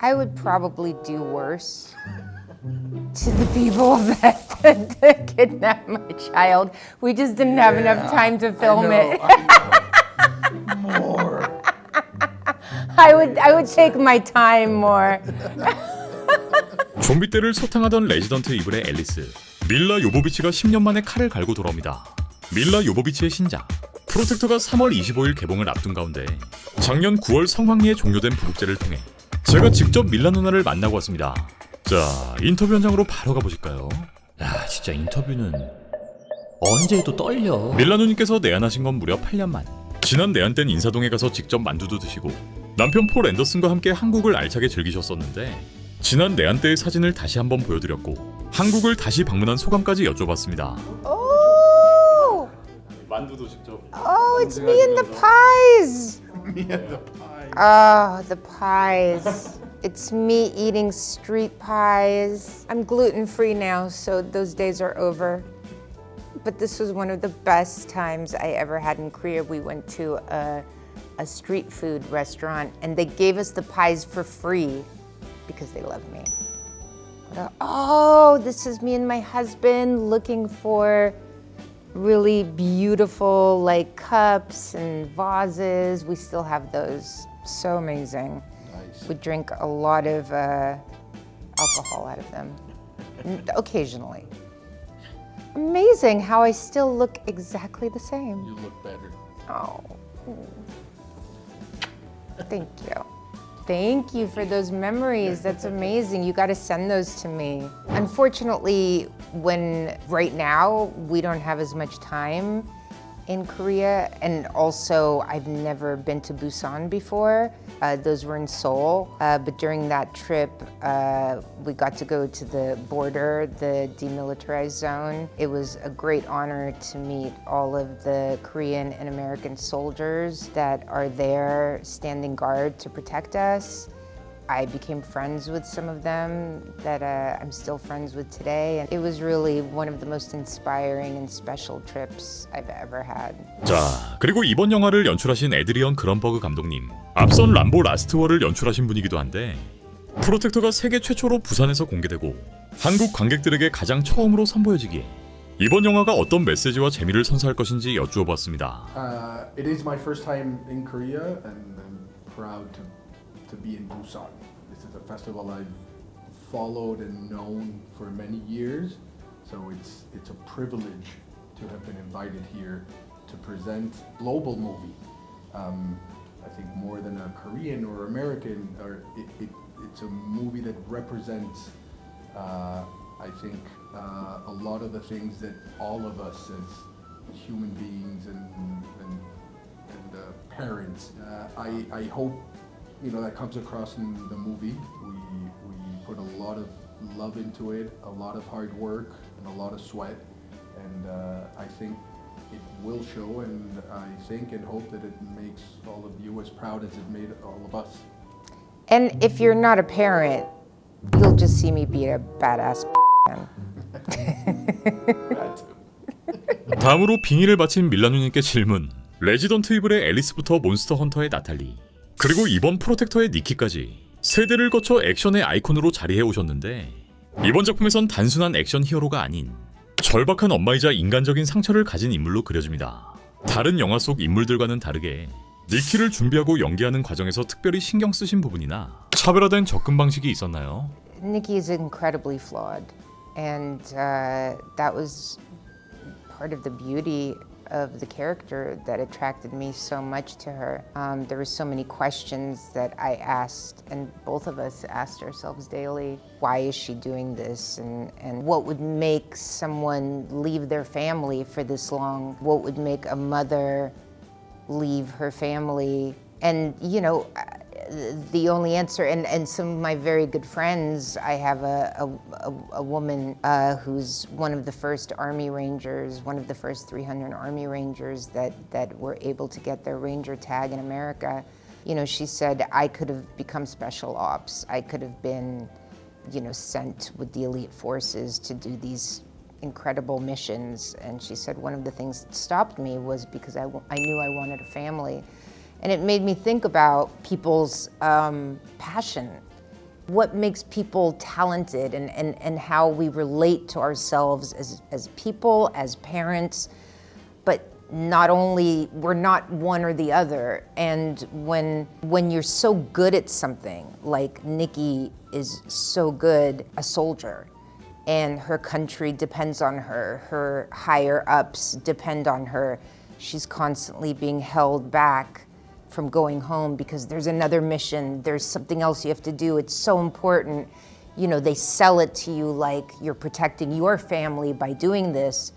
I would probably do worse to the people that kidnapped my child. We just didn't have enough time to film it. More. I would take my time more. 좀비 떼를 소탕하던 레지던트 이블의 앨리스. 밀라 요보비치가 10년 만에 칼을 갈고 돌아옵니다. 밀라 요보비치의 신작 프로텍터가 3월 25일 개봉을 앞둔 가운데 작년 9월 성황리에 종료된 부국제를 통해 제가 직접 밀라 누나를 만나고 왔습니다. 자, 인터뷰 현장으로 바로 가보실까요? 야, 진짜 인터뷰는 언제 해도 떨려. 밀라 누님께서 내한하신 건 무려 8년 만. 지난 내한 땐 인사동에 가서 직접 만두도 드시고 남편 폴 앤더슨과 함께 한국을 알차게 즐기셨었는데 지난 내한 때의 사진을 다시 한번 보여드렸고 한국을 다시 방문한 소감까지 여쭤봤습니다. Oh, 만두도 직접. oh, it's me and the pies. Oh, the pies. It's me eating street pies. I'm gluten-free now, so those days are over. But this was one of the best times I ever had in Korea. We went to a street food restaurant and they gave us the pies for free because they love me. Oh, this is me and my husband looking for really beautiful like cups and vases. We still have those. So amazing. Nice. We drink a lot of alcohol out of them, occasionally. Amazing how I still look exactly the same. You look better. Oh, thank you. Thank you for those memories. That's amazing. You got to send those to me. Unfortunately, right now we don't have as much time in Korea, and also I've never been to Busan before. Those were in Seoul, but during that trip, we got to go to the border, the demilitarized zone. It was a great honor to meet all of the Korean and American soldiers that are there standing guard to protect us. I became friends with some of them that I'm still friends with today. And it was really one of the most inspiring and special trips I've ever had. 자, 그리고 이번 영화를 연출하신 에드리언 그런버그 감독님. 앞선 람보 라스트 워를 연출하신 분이기도 한데 프로텍터가 세계 최초로 부산에서 공개되고 한국 관객들에게 가장 처음으로 선보여지기에 이번 영화가 어떤 메시지와 재미를 선사할 것인지 여쭈어봤습니다. It is my first time in Korea and I'm proud to be in Busan. This is a festival I've followed and known for many years, so it's a privilege to have been invited here to present global movie. I think more than a Korean or American, it's a movie that represents, I think, a lot of the things that all of us as human beings and parents. I hope that comes across in the movie. We put a lot of love into it, a lot of hard work, and a lot of sweat, and I think it will show, and I think and hope that it makes all of you as proud as it made all of us. And if you're not a parent, you'll just see me be a badass man. 다음으로 빙의를 바친 밀라 누님께 질문. 레지던트 이블의 앨리스부터 몬스터 헌터의 나탈리, 그리고 이번 프로텍터의 니키까지 세대를 거쳐 액션의 아이콘으로 자리해 오셨는데 이번 작품에선 단순한 액션 히어로가 아닌 절박한 엄마이자 인간적인 상처를 가진 인물로 그려집니다. 다른 영화 속 인물들과는 다르게 니키를 준비하고 연기하는 과정에서 특별히 신경 쓰신 부분이나 차별화된 접근 방식이 있었나요? Nikki is incredibly flawed, and that was part of the beauty of the character that attracted me so much to her. There were so many questions that I asked, and both of us asked ourselves daily, why is she doing this? And what would make someone leave their family for this long? What would make a mother leave her family? And the only answer, and some of my very good friends, I have a woman who's one of the first Army Rangers, one of the first 300 Army Rangers that were able to get their Ranger tag in America. She said, I could have become special ops. I could have been, sent with the elite forces to do these incredible missions. And she said one of the things that stopped me was because I knew I wanted a family. And it made me think about people's passion what makes people talented and how we relate to ourselves as people, as parents. But not only, we're not one or the other. And when you're so good at something, like Nikki is so good, a soldier, and her country depends on her higher ups depend on her, she's constantly being held back from going home because there's another mission, there's something else you have to do, it's so important. You know, they sell it to you like you're protecting your family by doing this.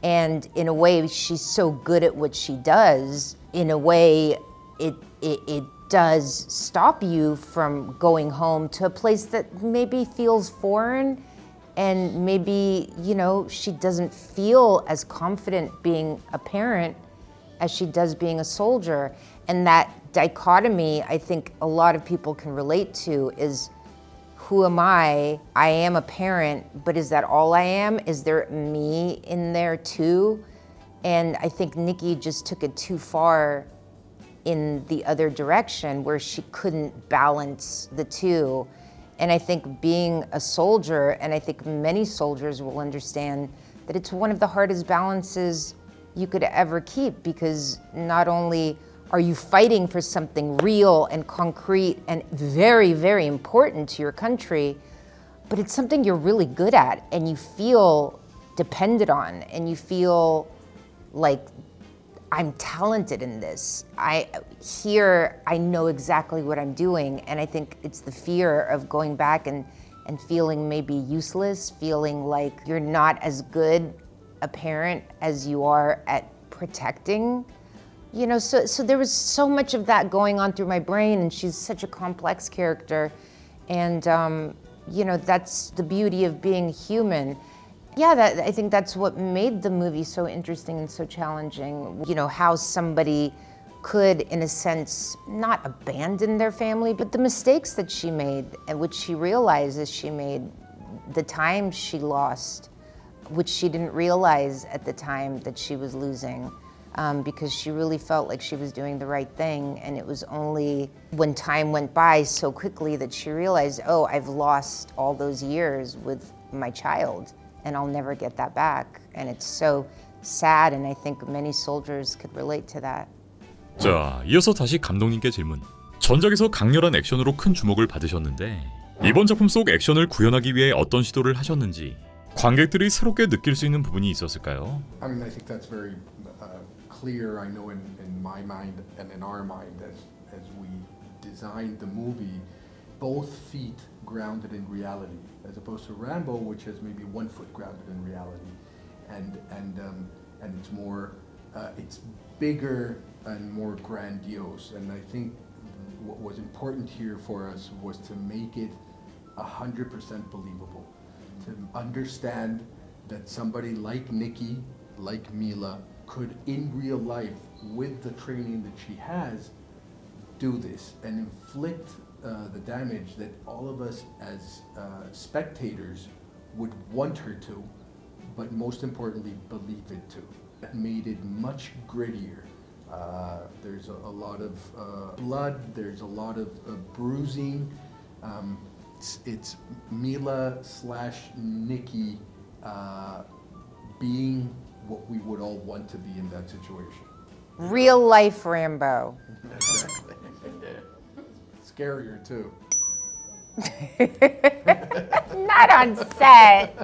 And in a way, she's so good at what she does, in a way, it does stop you from going home to a place that maybe feels foreign, and maybe, you know, she doesn't feel as confident being a parent as she does being a soldier. And that dichotomy, I think a lot of people can relate to, is who am I? I am a parent, but is that all I am? Is there me in there too? And I think Nikki just took it too far in the other direction where she couldn't balance the two. And I think being a soldier, and I think many soldiers will understand that it's one of the hardest balances you could ever keep, because not only are you fighting for something real and concrete and very, very important to your country, but it's something you're really good at and you feel depended on and you feel like, I'm talented in this. I know exactly what I'm doing, and I think it's the fear of going back and feeling maybe useless, feeling like you're not as good a parent as you are at protecting. You know, so there was so much of that going on through my brain, and she's such a complex character. And, you know, that's the beauty of being human. Yeah, I think that's what made the movie so interesting and so challenging. You know, how somebody could, in a sense, not abandon their family, but the mistakes that she made, and which she realizes she made, the time she lost, which she didn't realize at the time that she was losing. Because she really felt like she was doing the right thing, and it was only when time went by so quickly that she realized, oh, I've lost all those years with my child, and I'll never get that back. And it's so sad, and I think many soldiers could relate to that. 자, 이어서 다시 감독님께 질문. 전작에서 강렬한 액션으로 큰 주목을 받으셨는데 이번 작품 속 액션을 구현하기 위해 어떤 시도를 하셨는지, 관객들이 새롭게 느낄 수 있는 부분이 있었을까요? I mean, I think that's very clear, I know, in my mind and in our mind as we designed the movie, both feet grounded in reality, as opposed to Rambo, which has maybe 1 foot grounded in reality, and it's more, it's bigger and more grandiose. And I think what was important here for us was to make it 100% believable, to understand that somebody like Nikki, like Mila, could in real life, with the training that she has, do this and inflict the damage that all of us as spectators would want her to, but most importantly, believe it to. That made it much grittier. There's a lot of blood, there's a lot of bruising. It's Mila / Nikki being what we would all want to be in that situation. Real life Rambo. Exactly. Scarier too. Not on set.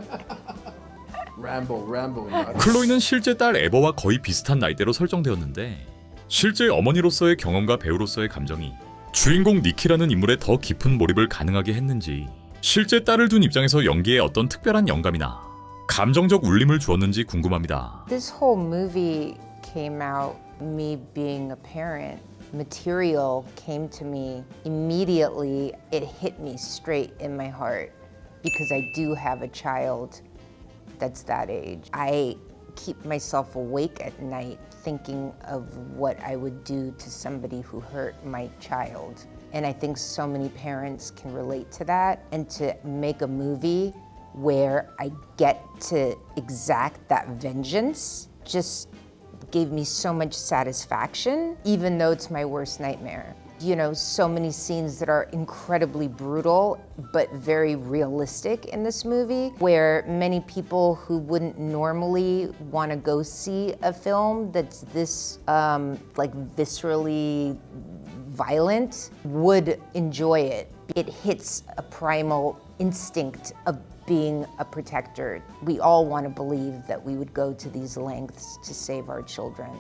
Rambo. 클로이는 실제 딸 에버와 거의 비슷한 나이대로 설정되었는데 실제 어머니로서의 경험과 배우로서의 감정이 주인공 니키라는 인물에 더 깊은 몰입을 가능하게 했는지, 실제 딸을 둔 입장에서 연기에 어떤 특별한 영감이나 감정적 울림을 주었는지 궁금합니다. This whole movie came out, me being a parent. Material came to me immediately. It hit me straight in my heart because I do have a child that's that age. I keep myself awake at night thinking of what I would do to somebody who hurt my child. And I think so many parents can relate to that. And to make a movie where I get to exact that vengeance just gave me so much satisfaction, even though it's my worst nightmare. you know, so many scenes that are incredibly brutal but very realistic in this movie, where many people who wouldn't normally want to go see a film that's this like viscerally violent would enjoy it. It hits a primal instinct of being a protector. We all want to believe that we would go to these lengths to save our children.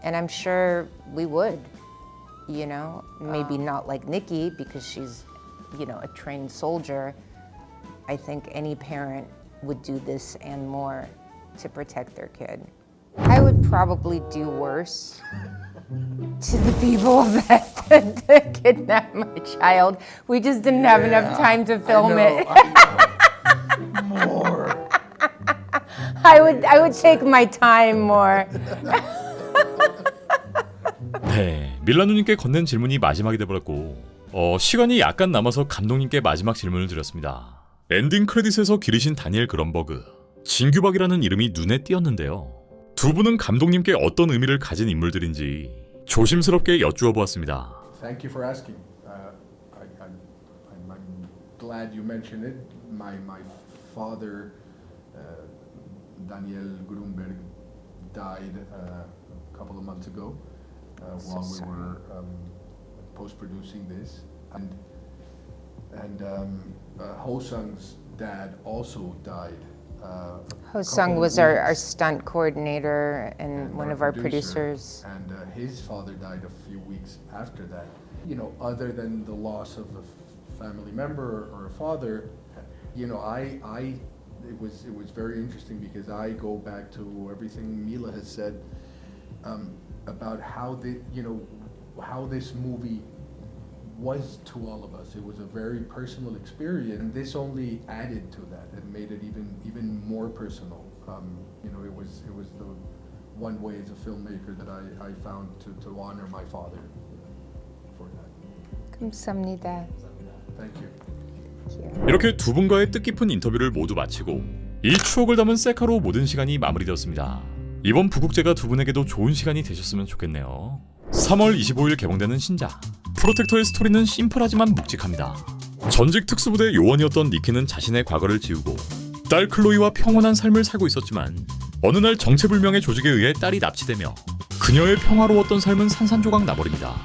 And I'm sure we would, you know, maybe not like Nikki because she's, you know, a trained soldier. I think any parent would do this and more to protect their kid. I would probably do worse to the people that kidnapped my child. We just didn't have enough time to film it. More. I would take my time more. 네, 밀라 누님께 건넨 질문이 마지막이 돼버렸고 시간이 약간 남아서 감독님께 마지막 질문을 드렸습니다. 엔딩 크레딧에서 기르신 다니엘 그런버그, 진규박이라는 이름이 눈에 띄었는데요. 두 분은 감독님께 어떤 의미를 가진 인물들인지 조심스럽게 여쭈어 보았습니다. Thank you for asking. I'm glad you mentioned it. My father, Daniel Grunberg, died a couple of months ago while we were post-producing this, and Ho-Sung's dad also died. Ho-Sung was our stunt coordinator and one of our producers. And his father died a few weeks after that. You know, other than the loss of a family member or a father, you know, it was very interesting because I go back to everything Mila has said about how how this movie was to all of us. It was a very personal experience, and this only added to that and made it even more personal. You know, it was the one way as a filmmaker that I found to honor my father for that. 감사합니다. Thank you. 이렇게 두 분과의 뜻깊은 인터뷰를 모두 마치고 이 추억을 담은 셀카로 모든 시간이 마무리되었습니다. 이번 부국제가 두 분에게도 좋은 시간이 되셨으면 좋겠네요. 3월 25일 개봉되는 신작 프로텍터의 스토리는 심플하지만 묵직합니다. 전직 특수부대 요원이었던 니키는 자신의 과거를 지우고 딸 클로이와 평온한 삶을 살고 있었지만 어느 날 정체불명의 조직에 의해 딸이 납치되며 그녀의 평화로웠던 삶은 산산조각 나버립니다.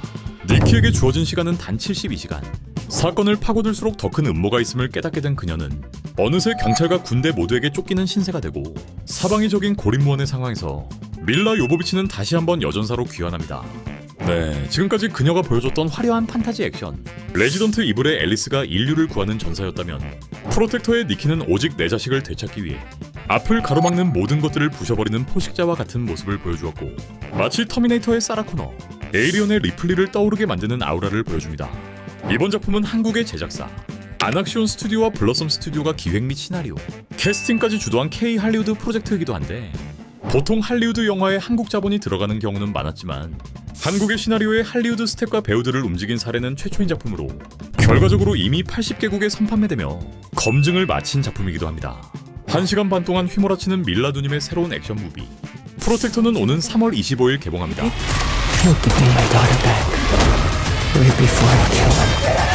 니키에게 주어진 시간은 단 72시간. 사건을 파고들수록 더 큰 음모가 있음을 깨닫게 된 그녀는 어느새 경찰과 군대 모두에게 쫓기는 신세가 되고 사방이 적인 고립무원의 상황에서 밀라 요보비치는 다시 한번 여전사로 귀환합니다. 네, 지금까지 그녀가 보여줬던 화려한 판타지 액션, 레지던트 이블의 앨리스가 인류를 구하는 전사였다면 프로텍터의 니키는 오직 내 자식을 되찾기 위해 앞을 가로막는 모든 것들을 부셔버리는 포식자와 같은 모습을 보여주었고 마치 터미네이터의 사라 코너, 에이리언의 리플리를 떠오르게 만드는 아우라를 보여줍니다. 이번 작품은 한국의 제작사 아낙시온 스튜디오와 블러썸 스튜디오가 기획 및 시나리오, 캐스팅까지 주도한 K 할리우드 프로젝트이기도 한데 보통 할리우드 영화에 한국 자본이 들어가는 경우는 많았지만 한국의 시나리오에 할리우드 스텝과 배우들을 움직인 사례는 최초인 작품으로 결과적으로 이미 80개국에 선판매되며 검증을 마친 작품이기도 합니다. 1시간 반 동안 휘몰아치는 밀라 누님의 새로운 액션 무비 프로텍터는 오는 3월 25일 개봉합니다. He'll give me my daughter back right before I kill him.